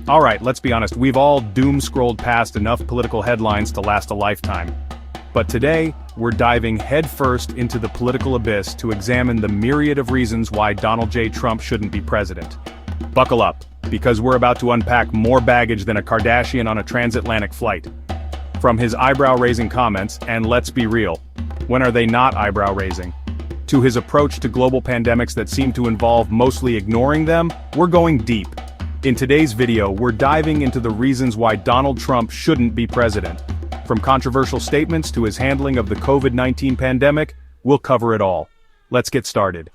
Alright, let's be honest, we've all doom-scrolled past enough political headlines to last a lifetime. But today, we're diving headfirst into the political abyss to examine the myriad of reasons why Donald J. Trump shouldn't be president. Buckle up, because we're about to unpack more baggage than a Kardashian on a transatlantic flight. From his eyebrow-raising comments, and let's be real, when are they not eyebrow-raising? To his approach to global pandemics that seem to involve mostly ignoring them, we're going deep. In today's video, we're diving into the reasons why Donald Trump shouldn't be president. From controversial statements to his handling of the COVID-19 pandemic, we'll cover it all. Let's get started.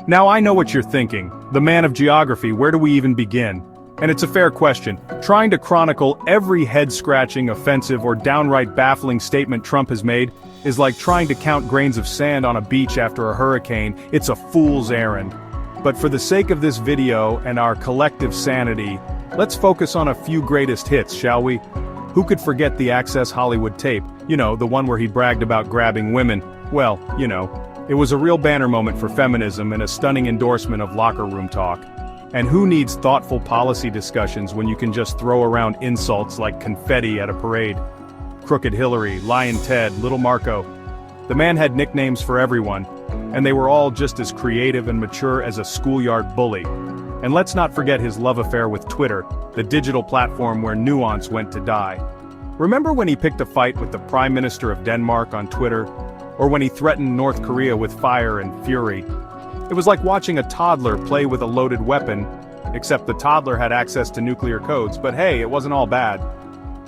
Now I know what you're thinking, the man of geography, where do we even begin? And it's a fair question. Trying to chronicle every head-scratching, offensive, or downright baffling statement Trump has made is like trying to count grains of sand on a beach after a hurricane. It's a fool's errand. But for the sake of this video and our collective sanity, let's focus on a few greatest hits, shall we? Who could forget the Access Hollywood tape? You know, the one where he bragged about grabbing women. Well, you know, it was a real banner moment for feminism and a stunning endorsement of locker room talk. And who needs thoughtful policy discussions when you can just throw around insults like confetti at a parade? Crooked Hillary, Lion Ted, Little Marco. The man had nicknames for everyone, and they were all just as creative and mature as a schoolyard bully. And let's not forget his love affair with Twitter, the digital platform where nuance went to die. Remember when he picked a fight with the Prime Minister of Denmark on Twitter? Or when he threatened North Korea with fire and fury? It was like watching a toddler play with a loaded weapon, except the toddler had access to nuclear codes, but hey, it wasn't all bad.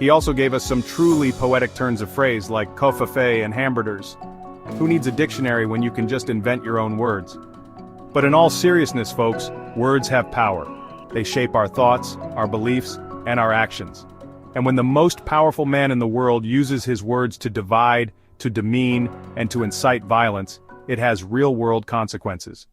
He also gave us some truly poetic turns of phrase like kofefe and hamburgers. Who needs a dictionary when you can just invent your own words? But in all seriousness, folks, words have power. They shape our thoughts, our beliefs, and our actions. And when the most powerful man in the world uses his words to divide, to demean, and to incite violence, it has real-world consequences.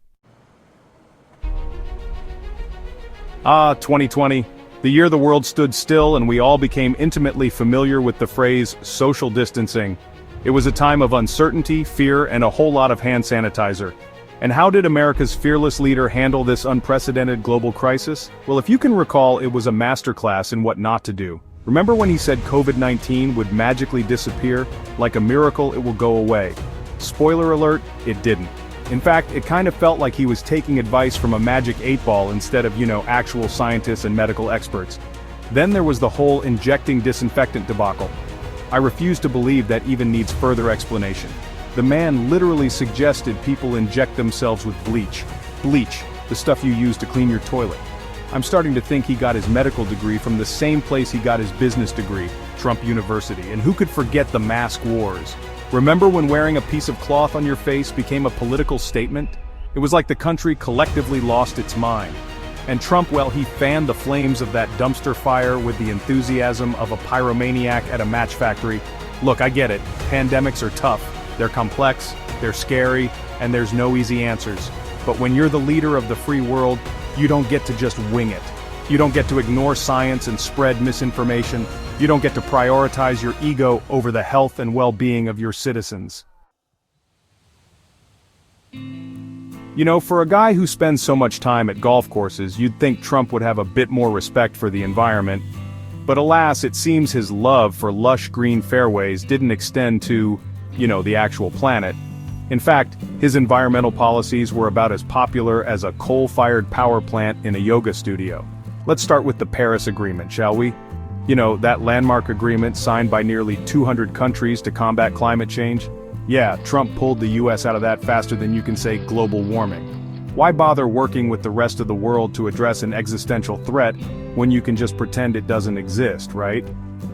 2020, the year the world stood still and we all became intimately familiar with the phrase social distancing. It was a time of uncertainty, fear, and a whole lot of hand sanitizer. And how did America's fearless leader handle this unprecedented global crisis? Well, if you can recall, it was a masterclass in what not to do. Remember when he said COVID-19 would magically disappear? Like a miracle, it will go away. Spoiler alert, it didn't. In fact, it kind of felt like he was taking advice from a magic 8-ball instead of, actual scientists and medical experts. Then there was the whole injecting disinfectant debacle. I refuse to believe that even needs further explanation. The man literally suggested people inject themselves with bleach. Bleach, the stuff you use to clean your toilet. I'm starting to think he got his medical degree from the same place he got his business degree, Trump University. And who could forget the mask wars? Remember when wearing a piece of cloth on your face became a political statement? It was like the country collectively lost its mind. And Trump, well, he fanned the flames of that dumpster fire with the enthusiasm of a pyromaniac at a match factory. Look, I get it, pandemics are tough, they're complex, they're scary, and there's no easy answers. But when you're the leader of the free world, you don't get to just wing it. You don't get to ignore science and spread misinformation. You don't get to prioritize your ego over the health and well-being of your citizens. For a guy who spends so much time at golf courses, you'd think Trump would have a bit more respect for the environment. But alas, it seems his love for lush green fairways didn't extend to, the actual planet. In fact, his environmental policies were about as popular as a coal-fired power plant in a yoga studio. Let's start with the Paris Agreement, shall we? That landmark agreement signed by nearly 200 countries to combat climate change? Yeah, Trump pulled the US out of that faster than you can say global warming. Why bother working with the rest of the world to address an existential threat when you can just pretend it doesn't exist, right?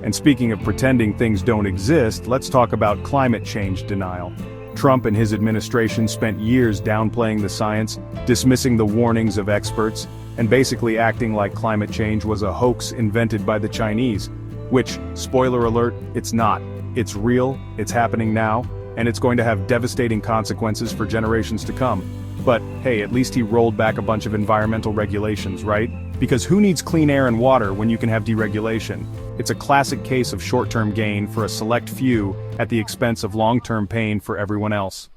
And speaking of pretending things don't exist, let's talk about climate change denial. Trump and his administration spent years downplaying the science, dismissing the warnings of experts, and basically acting like climate change was a hoax invented by the Chinese. Which, spoiler alert, it's not. It's real, it's happening now, and it's going to have devastating consequences for generations to come. But, hey, at least he rolled back a bunch of environmental regulations, right? Because who needs clean air and water when you can have deregulation? It's a classic case of short-term gain for a select few at the expense of long-term pain for everyone else.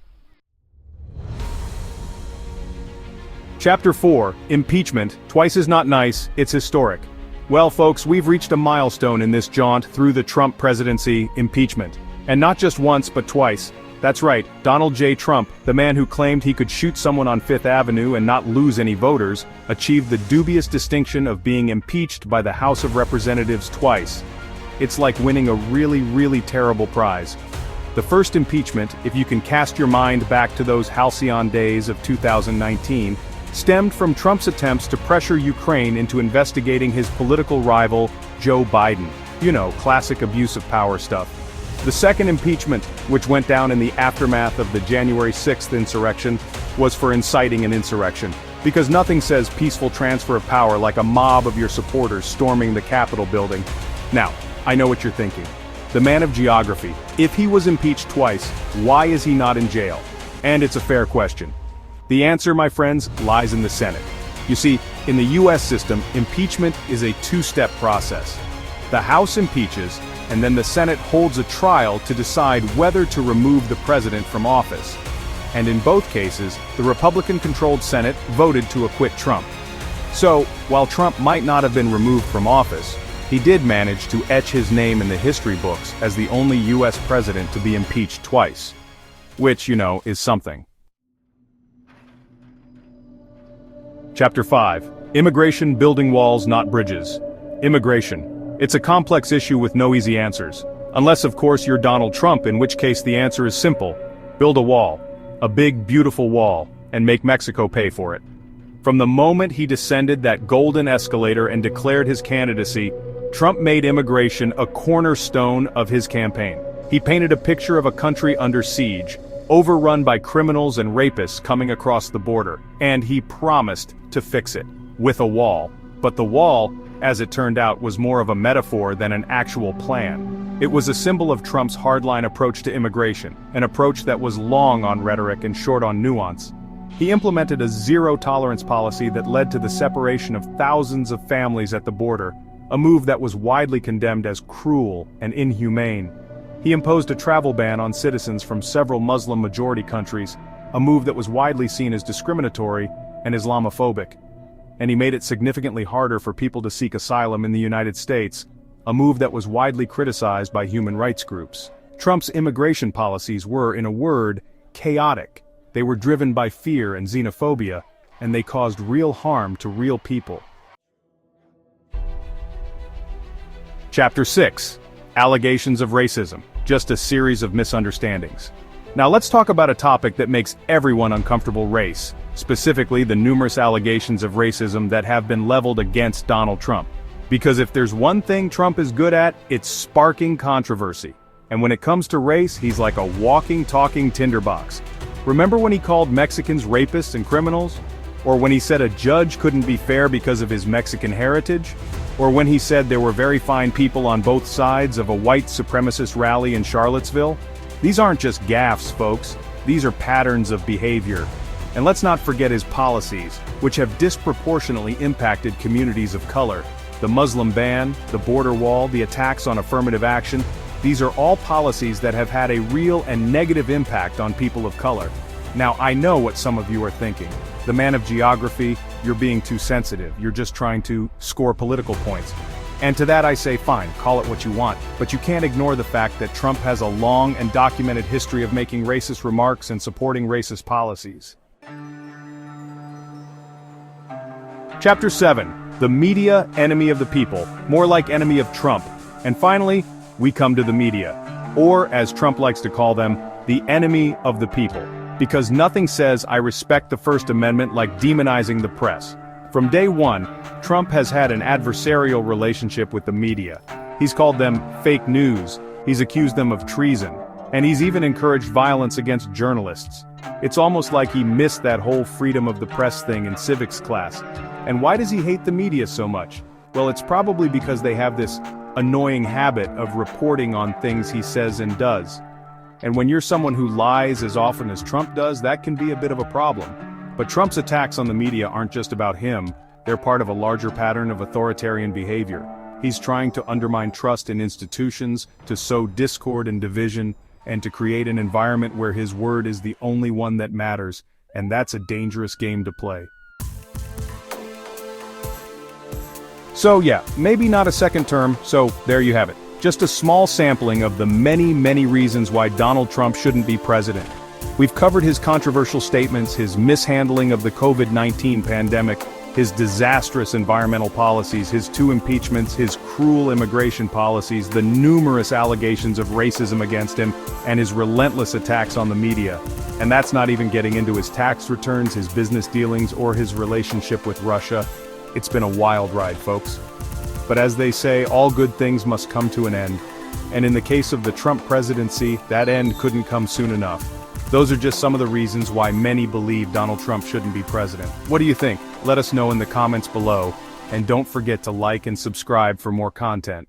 Chapter 4, Impeachment, twice is not nice, it's historic. Well folks, we've reached a milestone in this jaunt through the Trump presidency, impeachment. And not just once, but twice. That's right, Donald J. Trump, the man who claimed he could shoot someone on Fifth Avenue and not lose any voters, achieved the dubious distinction of being impeached by the House of Representatives twice. It's like winning a really terrible prize. The first impeachment, if you can cast your mind back to those halcyon days of 2019, stemmed from Trump's attempts to pressure Ukraine into investigating his political rival, Joe Biden. You know, classic abuse of power stuff. The second impeachment, which went down in the aftermath of the January 6th insurrection, was for inciting an insurrection. Because nothing says peaceful transfer of power like a mob of your supporters storming the Capitol building. Now, I know what you're thinking. The man of geography, if he was impeached twice, why is he not in jail? And it's a fair question. The answer, my friends, lies in the Senate. You see, in the US system, impeachment is a two-step process. The House impeaches, and then the Senate holds a trial to decide whether to remove the president from office. And in both cases, the Republican-controlled Senate voted to acquit Trump. So, while Trump might not have been removed from office, he did manage to etch his name in the history books as the only US president to be impeached twice. Which, you know, is something. Chapter 5. Immigration, building walls, not bridges. Immigration. It's a complex issue with no easy answers. Unless, of course, you're Donald Trump, in which case the answer is simple. Build a wall. A big, beautiful wall, and make Mexico pay for it. From the moment he descended that golden escalator and declared his candidacy, Trump made immigration a cornerstone of his campaign. He painted a picture of a country under siege, overrun by criminals and rapists coming across the border, and he promised to fix it, with a wall. But the wall, as it turned out, was more of a metaphor than an actual plan. It was a symbol of Trump's hardline approach to immigration, an approach that was long on rhetoric and short on nuance. He implemented a zero-tolerance policy that led to the separation of thousands of families at the border, a move that was widely condemned as cruel and inhumane. He imposed a travel ban on citizens from several Muslim-majority countries, a move that was widely seen as discriminatory and Islamophobic. And he made it significantly harder for people to seek asylum in the United States, a move that was widely criticized by human rights groups. Trump's immigration policies were, in a word, chaotic. They were driven by fear and xenophobia, and they caused real harm to real people. Chapter 6. Allegations of racism, just a series of misunderstandings. Now let's talk about a topic that makes everyone uncomfortable: race, specifically the numerous allegations of racism that have been leveled against Donald Trump. Because if there's one thing Trump is good at, it's sparking controversy. And when it comes to race, he's like a walking, talking tinderbox. Remember when he called Mexicans rapists and criminals? Or when he said a judge couldn't be fair because of his Mexican heritage? Or when he said there were very fine people on both sides of a white supremacist rally in Charlottesville? These aren't just gaffes, folks. These are patterns of behavior. And let's not forget his policies, which have disproportionately impacted communities of color. The Muslim ban, the border wall, the attacks on affirmative action, these are all policies that have had a real and negative impact on people of color. Now, I know what some of you are thinking. The man of geography, you're being too sensitive. You're just trying to score political points. And to that I say, fine, call it what you want. But you can't ignore the fact that Trump has a long and documented history of making racist remarks and supporting racist policies. Chapter 7. The media, enemy of the people. More like enemy of Trump. And finally, we come to the media. Or, as Trump likes to call them, the enemy of the people. Because nothing says I respect the First Amendment like demonizing the press. From day one, Trump has had an adversarial relationship with the media. He's called them fake news, he's accused them of treason, and he's even encouraged violence against journalists. It's almost like he missed that whole freedom of the press thing in civics class. And why does he hate the media so much? Well, it's probably because they have this annoying habit of reporting on things he says and does. And when you're someone who lies as often as Trump does, that can be a bit of a problem. But Trump's attacks on the media aren't just about him, they're part of a larger pattern of authoritarian behavior. He's trying to undermine trust in institutions, to sow discord and division, and to create an environment where his word is the only one that matters, and that's a dangerous game to play. So yeah, maybe not a second term, so there you have it. Just a small sampling of the many, many reasons why Donald Trump shouldn't be president. We've covered his controversial statements, his mishandling of the COVID-19 pandemic, his disastrous environmental policies, his 2 impeachments, his cruel immigration policies, the numerous allegations of racism against him, and his relentless attacks on the media. And that's not even getting into his tax returns, his business dealings, or his relationship with Russia. It's been a wild ride, folks. But as they say, all good things must come to an end. And in the case of the Trump presidency, that end couldn't come soon enough. Those are just some of the reasons why many believe Donald Trump shouldn't be president. What do you think? Let us know in the comments below, and don't forget to like and subscribe for more content.